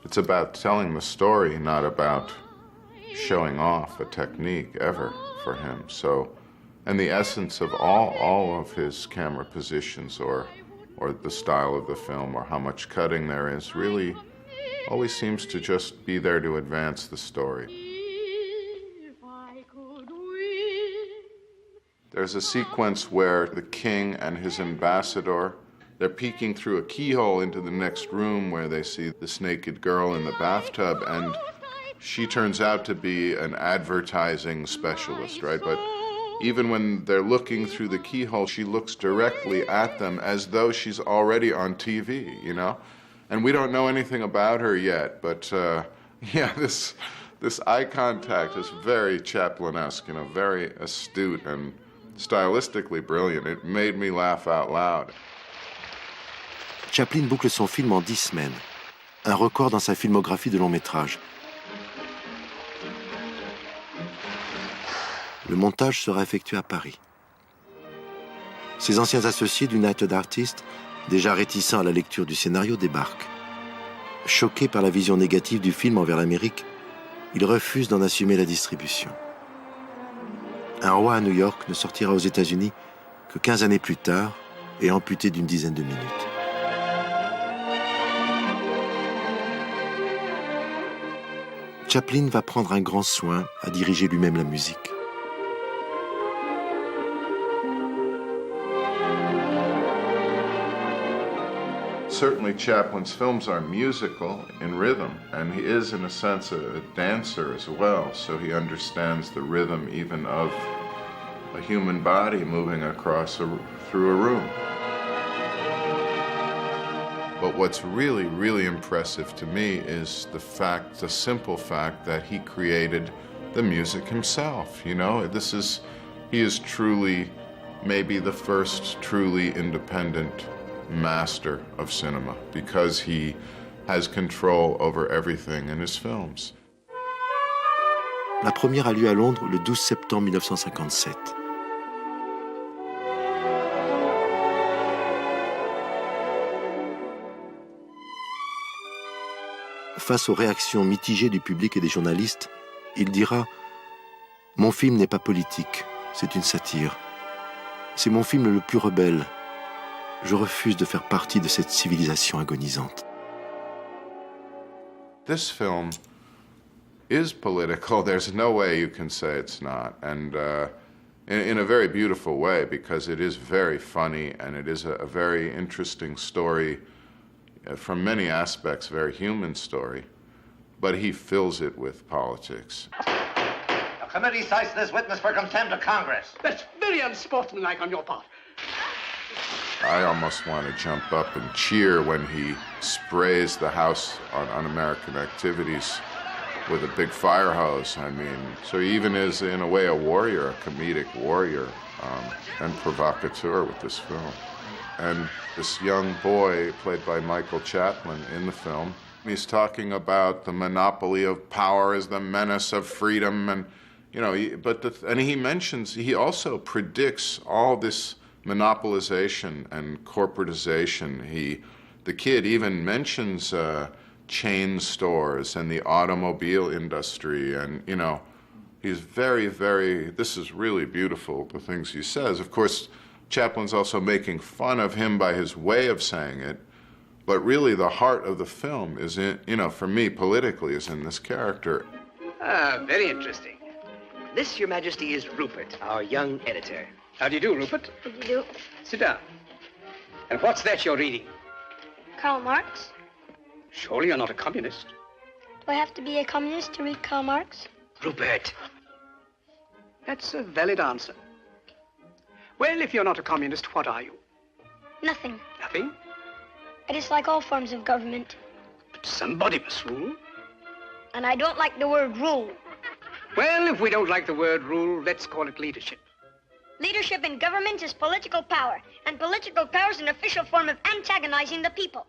It's about telling the story, not about showing off a technique ever for him. So, and the essence of all of his camera positions or the style of the film or how much cutting there is really always seems to just be there to advance the story. There's a sequence where the king and his ambassador, they're peeking through a keyhole into the next room where they see this naked girl in the bathtub, and she turns out to be an advertising specialist, right? But even when they're looking through the keyhole, she looks directly at them as though she's already on TV, you know? And we don't know anything about her yet, but yeah, this eye contact is very Chaplin-esque, you know, very astute and stylistically brilliant. It made me laugh out loud. Chaplin boucle son film en 10 semaines, un record dans sa filmographie de long métrage. Le montage sera effectué à Paris. Ses anciens associés d'United Artists, déjà réticents à la lecture du scénario, débarquent. Choqués par la vision négative du film envers l'Amérique, ils refusent d'en assumer la distribution. Un roi à New York ne sortira aux États-Unis que 15 années plus tard et amputé d'une dizaine de minutes. Chaplin va prendre un grand soin à diriger lui-même la musique. Certainly Chaplin's films are musical in rhythm, and he is, in a sense, a dancer as well, so he understands the rhythm even of a human body moving through a room. But what's really, really impressive to me is the simple fact that he created the music himself, you know? He is truly, maybe the first truly independent master of cinema, because he has control over everything in his films. La première a lieu à Londres le 12 septembre 1957. Face aux réactions mitigées du public et des journalistes, il dira « Mon film n'est pas politique, c'est une satire. C'est mon film le plus rebelle. Je refuse de faire partie de cette civilisation agonisante. » This film is political. There's no way you can say it's not. And in a very beautiful way, because it is very funny and it is a very interesting story, from many aspects, very human story. But he fills it with politics. The committee cites this witness for contempt of Congress. That's very unsportsmanlike on your part. I almost want to jump up and cheer when he sprays the house on Un-American Activities with a big fire hose. I mean, so he even is, in a way, a warrior, a comedic warrior and provocateur with this film. And this young boy, played by Michael Chaplin in the film, he's talking about the monopoly of power as the menace of freedom, and you know, he also predicts all this monopolization and corporatization. The kid even mentions chain stores and the automobile industry, and you know, he's very, very, this is really beautiful, the things he says. Of course, Chaplin's also making fun of him by his way of saying it, but really the heart of the film is in, you know, for me, politically, is in this character. Ah, very interesting. This, Your Majesty, is Rupert, our young editor. How do you do, Rupert? How do you do? Sit down. And what's that you're reading? Karl Marx. Surely you're not a communist. Do I have to be a communist to read Karl Marx? Rupert. That's a valid answer. Well, if you're not a communist, what are you? Nothing. Nothing? I dislike all forms of government. But somebody must rule. And I don't like the word rule. Well, if we don't like the word rule, let's call it leadership. Leadership in government is political power, and political power is an official form of antagonizing the people.